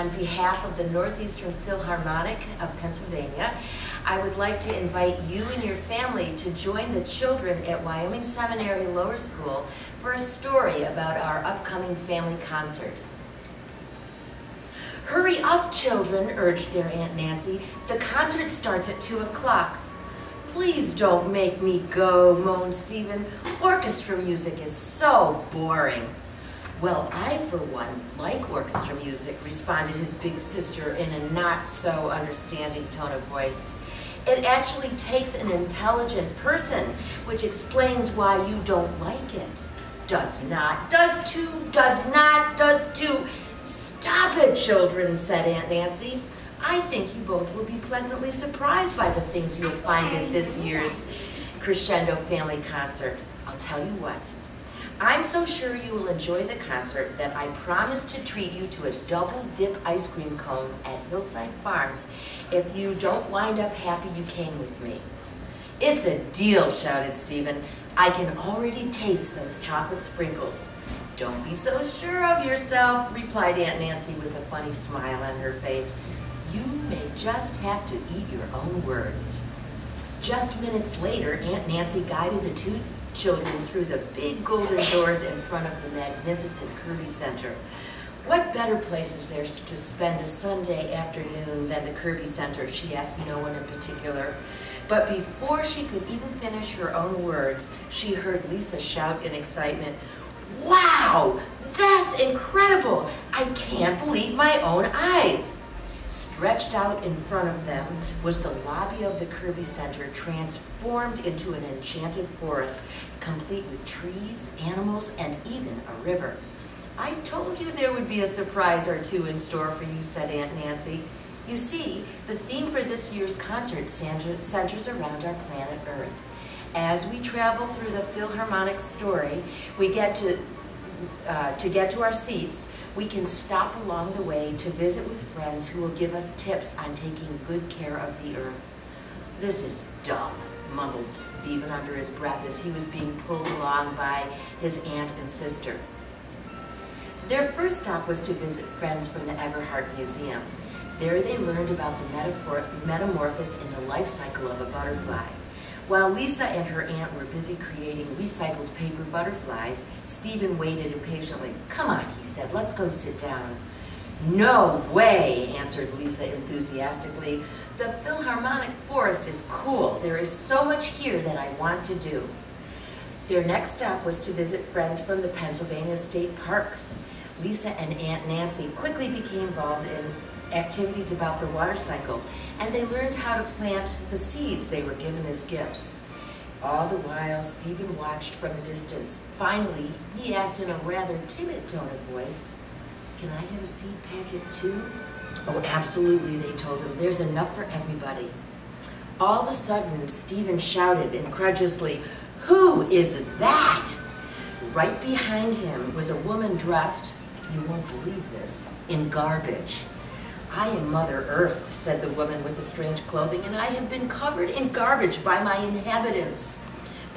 on behalf of the Northeastern Philharmonic of Pennsylvania, I would like to invite you and your family to join the children at Wyoming Seminary Lower School for a story about our upcoming family concert. "Hurry up, children," urged their Aunt Nancy. "The concert starts at 2 o'clock. "Please don't make me go," moaned Stephen. "Orchestra music is so boring." "Well, I, for one, like orchestra music," responded his big sister in a not-so-understanding tone of voice. "It actually takes an intelligent person, which explains why you don't like it." "Does not, does to, does not, does to." "Stop it, children," said Aunt Nancy. "I think you both will be pleasantly surprised by the things you'll find at this year's Crescendo Family Concert. I'll tell you what. I'm so sure you will enjoy the concert that I promise to treat you to a double-dip ice cream cone at Hillside Farms if you don't wind up happy you came with me." "It's a deal," shouted Stephen. "I can already taste those chocolate sprinkles." "Don't be so sure of yourself," replied Aunt Nancy with a funny smile on her face. "You may just have to eat your own words." Just minutes later, Aunt Nancy guided the two children through the big golden doors in front of the magnificent Kirby Center. What better place is there to spend a Sunday afternoon than the Kirby Center, she asked no one in particular. But before she could even finish her own words, she heard Lisa shout in excitement, "Wow, that's incredible! I can't believe my own eyes!" Stretched out in front of them was the lobby of the Kirby Center, transformed into an enchanted forest, complete with trees, animals, and even a river. "I told you there would be a surprise or two in store for you," said Aunt Nancy. "You see, the theme for this year's concert centers around our planet Earth. As we travel through the Philharmonic story, we get to get to our seats, we can stop along the way to visit with friends who will give us tips on taking good care of the earth." "This is dumb," mumbled Stephen under his breath as he was being pulled along by his aunt and sister. Their first stop was to visit friends from the Everhart Museum. There they learned about the metamorphosis in the life cycle of a butterfly. While Lisa and her aunt were busy creating recycled paper butterflies, Stephen waited impatiently. "Come on," he said, "let's go sit down." "No way," answered Lisa enthusiastically. "The Philharmonic Forest is cool. There is so much here that I want to do." Their next stop was to visit friends from the Pennsylvania State Parks. Lisa and Aunt Nancy quickly became involved in activities about the water cycle, and they learned how to plant the seeds they were given as gifts. All the while, Stephen watched from a distance. Finally, he asked in a rather timid tone of voice, "Can I have a seed packet too?" "Oh, absolutely," they told him. "There's enough for everybody." All of a sudden, Stephen shouted incredulously, "Who is that?" Right behind him was a woman dressed, you won't believe this, in garbage. "I am Mother Earth," said the woman with the strange clothing, "and I have been covered in garbage by my inhabitants.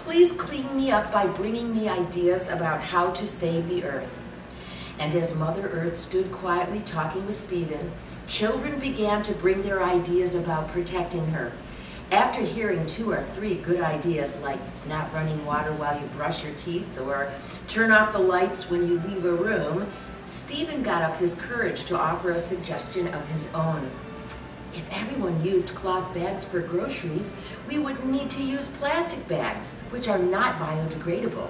Please clean me up by bringing me ideas about how to save the earth." And as Mother Earth stood quietly talking with Stephen, children began to bring their ideas about protecting her. After hearing 2 or 3 good ideas, like not running water while you brush your teeth or turn off the lights when you leave a room, Stephen got up his courage to offer a suggestion of his own. "If everyone used cloth bags for groceries, we wouldn't need to use plastic bags, which are not biodegradable."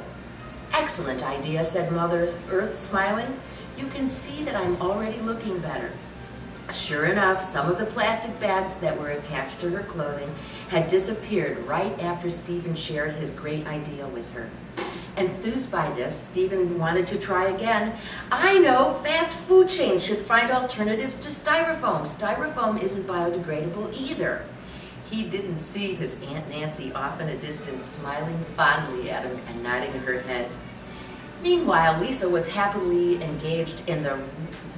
"Excellent idea," said Mother Earth, smiling. "You can see that I'm already looking better." Sure enough, some of the plastic bags that were attached to her clothing had disappeared right after Stephen shared his great idea with her. Enthused by this, Stephen wanted to try again. "I know, fast food chains should find alternatives to styrofoam. Styrofoam isn't biodegradable either." He didn't see his Aunt Nancy off in a distance, smiling fondly at him and nodding her head. Meanwhile, Lisa was happily engaged in the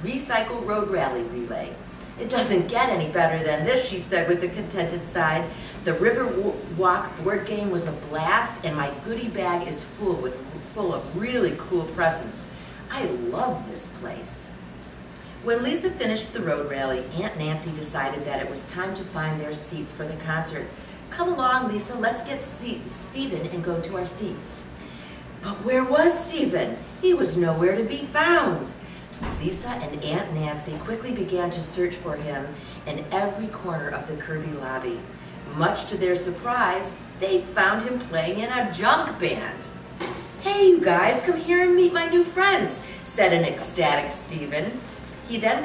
Recycle Road Rally relay. "It doesn't get any better than this," she said with a contented sigh. "The River Walk board game was a blast, and my goodie bag is full of really cool presents. I love this place." When Lisa finished the road rally, Aunt Nancy decided that it was time to find their seats for the concert. Come along, Lisa, let's get Stephen and go to our seats. But where was Stephen? He was nowhere to be found. Lisa and Aunt Nancy quickly began to search for him in every corner of the Kirby lobby. Much to their surprise, they found him playing in a junk band. "Hey, you guys, come here and meet my new friends," said an ecstatic Stephen. He then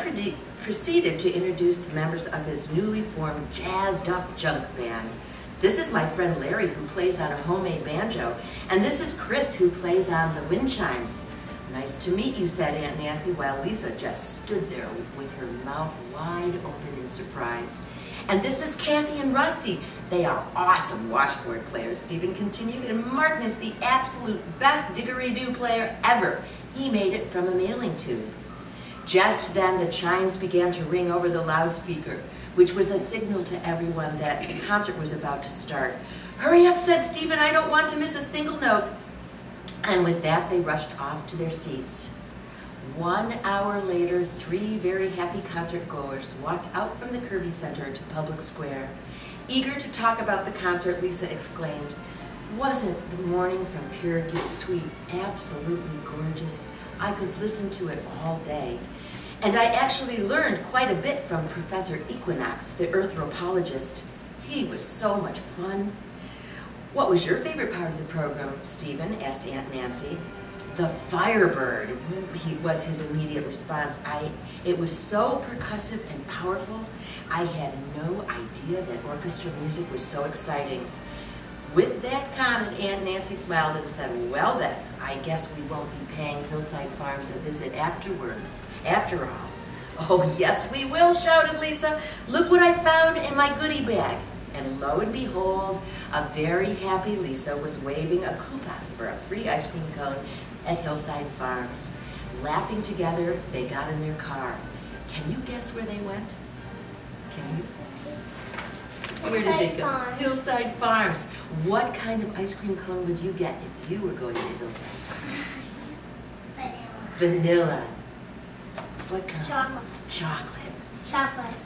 proceeded to introduce members of his newly formed jazzed-up junk band. "This is my friend Larry, who plays on a homemade banjo, and this is Chris, who plays on the wind chimes." "Nice to meet you," said Aunt Nancy, while Lisa just stood there with her mouth wide open in surprise. "And this is Kathy and Rusty. They are awesome washboard players," Stephen continued, "and Martin is the absolute best didgeridoo player ever. He made it from a mailing tube." Just then, the chimes began to ring over the loudspeaker, which was a signal to everyone that the concert was about to start. "Hurry up," said Stephen, "I don't want to miss a single note." And with that, they rushed off to their seats. 1 hour later, 3 very happy concert goers walked out from the Kirby Center to Public Square. Eager to talk about the concert, Lisa exclaimed, "Wasn't the morning from Pure Geek Suite absolutely gorgeous? I could listen to it all day. And I actually learned quite a bit from Professor Equinox, the anthropologist. He was so much fun." "What was your favorite part of the program, Stephen?" asked Aunt Nancy. "The Firebird," was his immediate response. It was so percussive and powerful. I had no idea that orchestra music was so exciting." With that comment, Aunt Nancy smiled and said, "Well then, I guess we won't be paying Hillside Farms a visit afterwards, after all." "Oh yes we will," shouted Lisa. "Look what I found in my goodie bag." And lo and behold, a very happy Lisa was waving a coupon for a free ice cream cone at Hillside Farms. Laughing together, they got in their car. Can you guess where they went? Can you? Where did they go? Hillside Farms. What kind of ice cream cone would you get if you were going to Hillside Farms? Vanilla. Vanilla. What kind? Chocolate. Chocolate. Chocolate.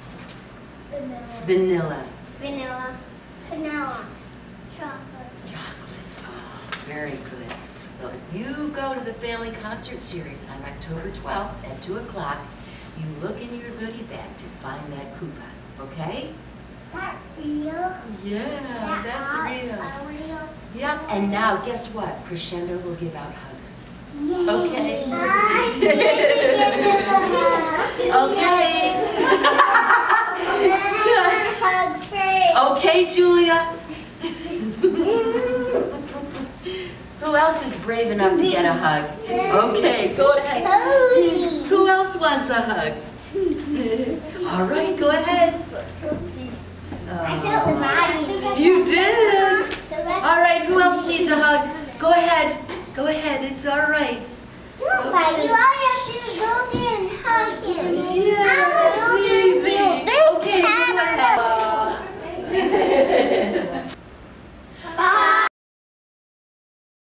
Vanilla. Vanilla. Vanilla. Vanilla. Chocolate. Chocolate. Oh, very good. Well, if you go to the Family Concert Series on October 12th at 2 o'clock, you look in your goodie bag to find that coupon, okay? That's real? Yeah, that's real. Real. Yep, and now guess what? Crescendo will give out hugs. Yay. Okay. Okay. Okay, Julia. Who else is brave enough to get a hug? Okay, go ahead. Cody. Who else wants a hug? All right, go ahead. I felt the body. You did. All right, who else needs a hug? Go ahead. Go ahead, it's all right. No, but you all have to go there and hug.